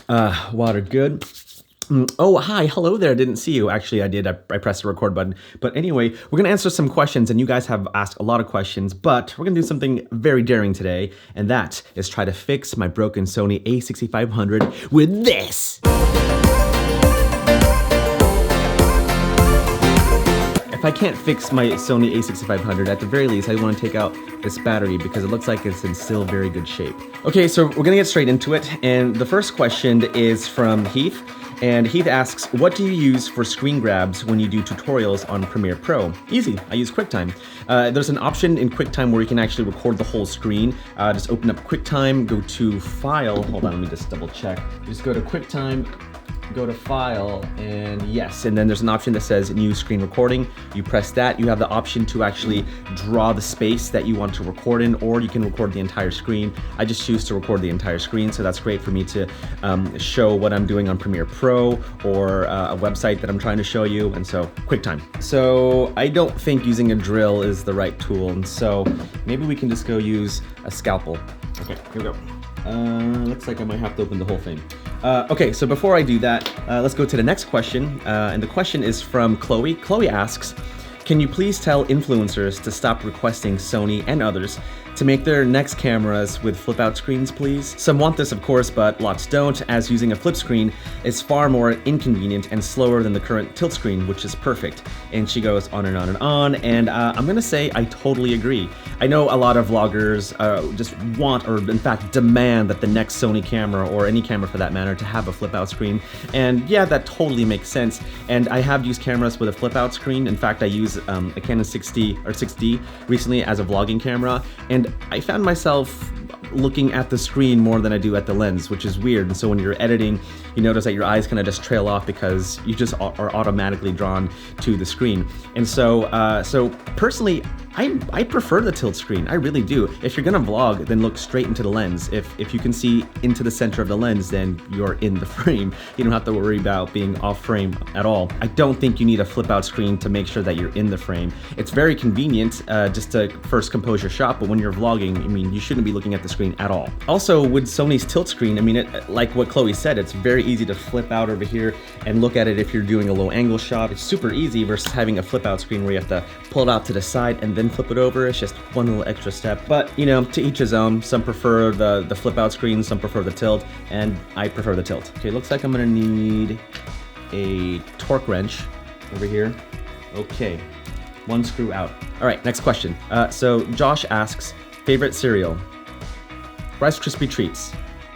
Water good. Oh, hi, hello there. Didn't see you. Actually, I did. I pressed the record button. But anyway, we're going to answer some questions, and you guys have asked a lot of questions, but we're going to do something very daring today, and that is try to fix my broken Sony a6500 with this. If I can't fix my Sony a6500, at the very least, I want to take out this battery because it looks like it's in still very good shape. Okay, so we're gonna get straight into it, and the first question is from Heath, and Heath asks, what do you use for screen grabs when you do tutorials on Premiere Pro? Easy, I use QuickTime. There's an option in QuickTime where you can actually record the whole screen. Just open up QuickTime, go to File, hold on, let me just double check. Just go to QuickTime, go to File, and yes, and then there's an option that says New Screen Recording. You press that, you have the option to actually draw the space that you want to record in, or you can record the entire screen. I just choose to record the entire screen, so that's great for me to show what I'm doing on Premiere Pro, or a website that I'm trying to show you, and so QuickTime. So I don't think using a drill is the right tool, and so maybe we can just go use a scalpel. Okay, here we go. Looks like I might have to open the whole thing. Okay, so before I do that, let's go to the next question. And the question is from Chloe. Chloe asks, can you please tell influencers to stop requesting Sony and others to make their next cameras with flip out screens, please? Some want this, of course, but lots don't, as using a flip screen is far more inconvenient and slower than the current tilt screen, which is perfect. And she goes on and on and on, and I'm gonna say I totally agree. I know a lot of vloggers just want, or in fact demand, that the next Sony camera, or any camera for that matter, to have a flip out screen. And yeah, that totally makes sense. And I have used cameras with a flip out screen. In fact, I use a Canon 6D recently as a vlogging camera, and I found myself looking at the screen more than I do at the lens, which is weird. And so when you're editing, you notice that your eyes kind of just trail off because you just are automatically drawn to the screen. And so, so personally, I prefer the tilt screen. I really do. If you're gonna vlog, then look straight into the lens. If you can see into the center of the lens, then you're in the frame. You don't have to worry about being off frame at all. I don't think you need a flip out screen to make sure that you're in the frame. It's very convenient just to first compose your shot, but when you're vlogging, I mean, you shouldn't be looking at the screen at all. Also, with Sony's tilt screen, I mean, like what Chloe said, it's very easy to flip out over here and look at it if you're doing a low angle shot. It's super easy versus having a flip out screen where you have to pull it out to the side and then flip it over. It's just one little extra step. But, you know, to each his own. Some prefer the flip out screen, some prefer the tilt, and I prefer the tilt. Okay, looks like I'm gonna need a torque wrench over here. Okay, one screw out. All right, next question. So Josh asks, favorite cereal? Rice Krispie Treats.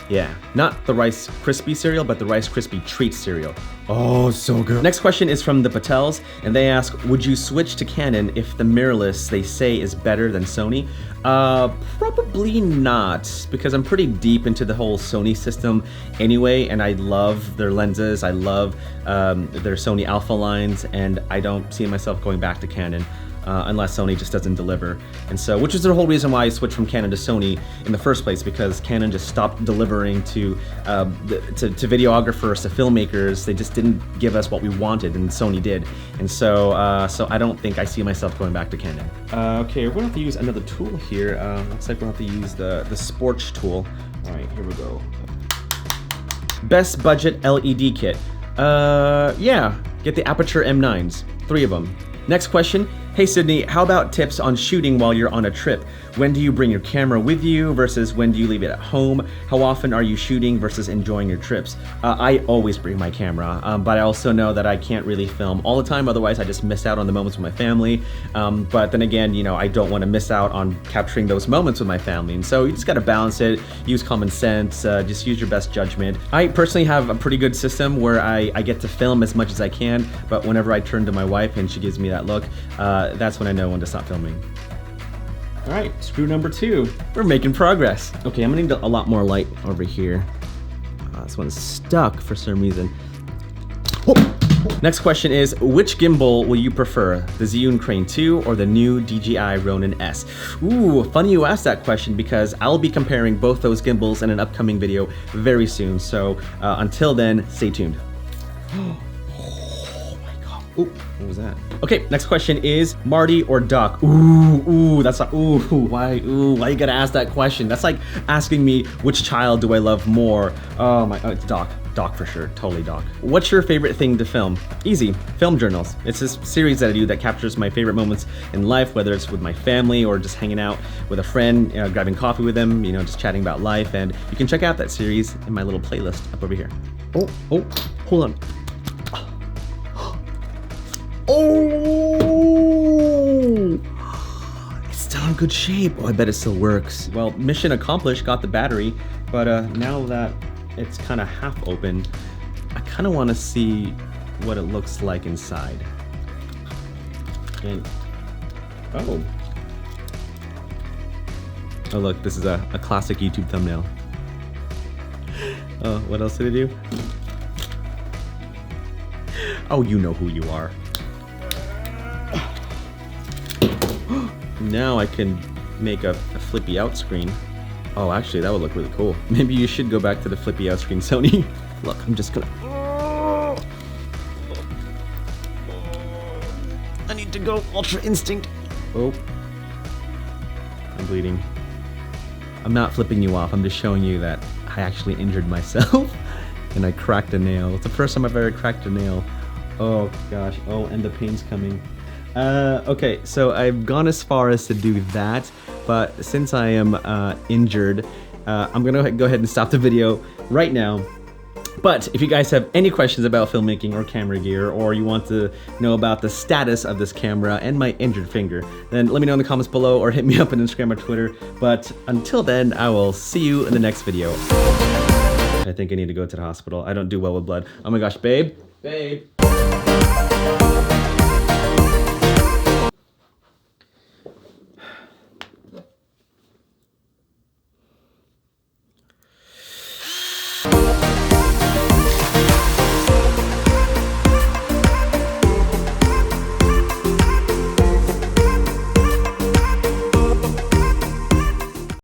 Yeah, not the Rice Krispie cereal, but the Rice Krispie Treats cereal. Oh, so good. Next question is from the Patels, and they ask, would you switch to Canon if the mirrorless they say is better than Sony? Probably not, because I'm pretty deep into the whole Sony system anyway, and I love their lenses, I love their Sony Alpha lines, and I don't see myself going back to Canon. Unless Sony just doesn't deliver. And so, which is the whole reason why I switched from Canon to Sony in the first place, because Canon just stopped delivering to videographers, to filmmakers. They just didn't give us what we wanted, and Sony did. And so, so I don't think I see myself going back to Canon. Okay, we're gonna have to use another tool here. Looks like we'll have to use the Sports tool. All right, here we go. Best budget LED kit. Yeah, get the Aperture M9s, 3 of them. Next question. Hey Sidney, how about tips on shooting while you're on a trip? When do you bring your camera with you versus when do you leave it at home? How often are you shooting versus enjoying your trips? I always bring my camera, but I also know that I can't really film all the time, otherwise I just miss out on the moments with my family. But then again, you know, I don't want to miss out on capturing those moments with my family. And so you just got to balance it, use common sense, just use your best judgment. I personally have a pretty good system where I get to film as much as I can, but whenever I turn to my wife and she gives me that look, that's when I know when to stop filming. All right, screw number 2. We're making progress. Okay, I'm gonna need a lot more light over here. This one's stuck for some reason. Next question is, which gimbal will you prefer? The Zhiyun Crane 2 or the new DJI Ronin S? Ooh, funny you asked that question because I'll be comparing both those gimbals in an upcoming video very soon. So until then, stay tuned. Ooh, what was that? Okay, next question is Marty or Doc? Ooh, that's like, why you gotta ask that question? That's like asking me which child do I love more? Oh, it's Doc. Doc for sure, totally Doc. What's your favorite thing to film? Easy, film journals. It's this series that I do that captures my favorite moments in life, whether it's with my family or just hanging out with a friend, grabbing coffee with them, just chatting about life. And you can check out that series in my little playlist up over here. Oh, hold on. Oh, it's still in good shape. Oh, I bet it still works. Well, mission accomplished, got the battery, but now that it's kind of half open, I kind of want to see what it looks like inside. And oh look, this is a classic YouTube thumbnail. Oh, what else did it do? Oh, you know who you are. Now I can make a flippy out screen. Oh, actually, that would look really cool. Maybe you should go back to the flippy out screen, Sony. Look, I'm just gonna... I need to go Ultra Instinct. Oh. I'm bleeding. I'm not flipping you off. I'm just showing you that I actually injured myself and I cracked a nail. It's the first time I've ever cracked a nail. Oh, gosh. Oh, and the pain's coming. Okay, so I've gone as far as to do that, but since I am injured, I'm gonna go ahead and stop the video right now. But if you guys have any questions about filmmaking or camera gear, or you want to know about the status of this camera and my injured finger, then let me know in the comments below or hit me up on Instagram or Twitter. But until then, I will see you in the next video. I think I need to go to the hospital. I don't do well with blood. Oh my gosh, babe. Babe.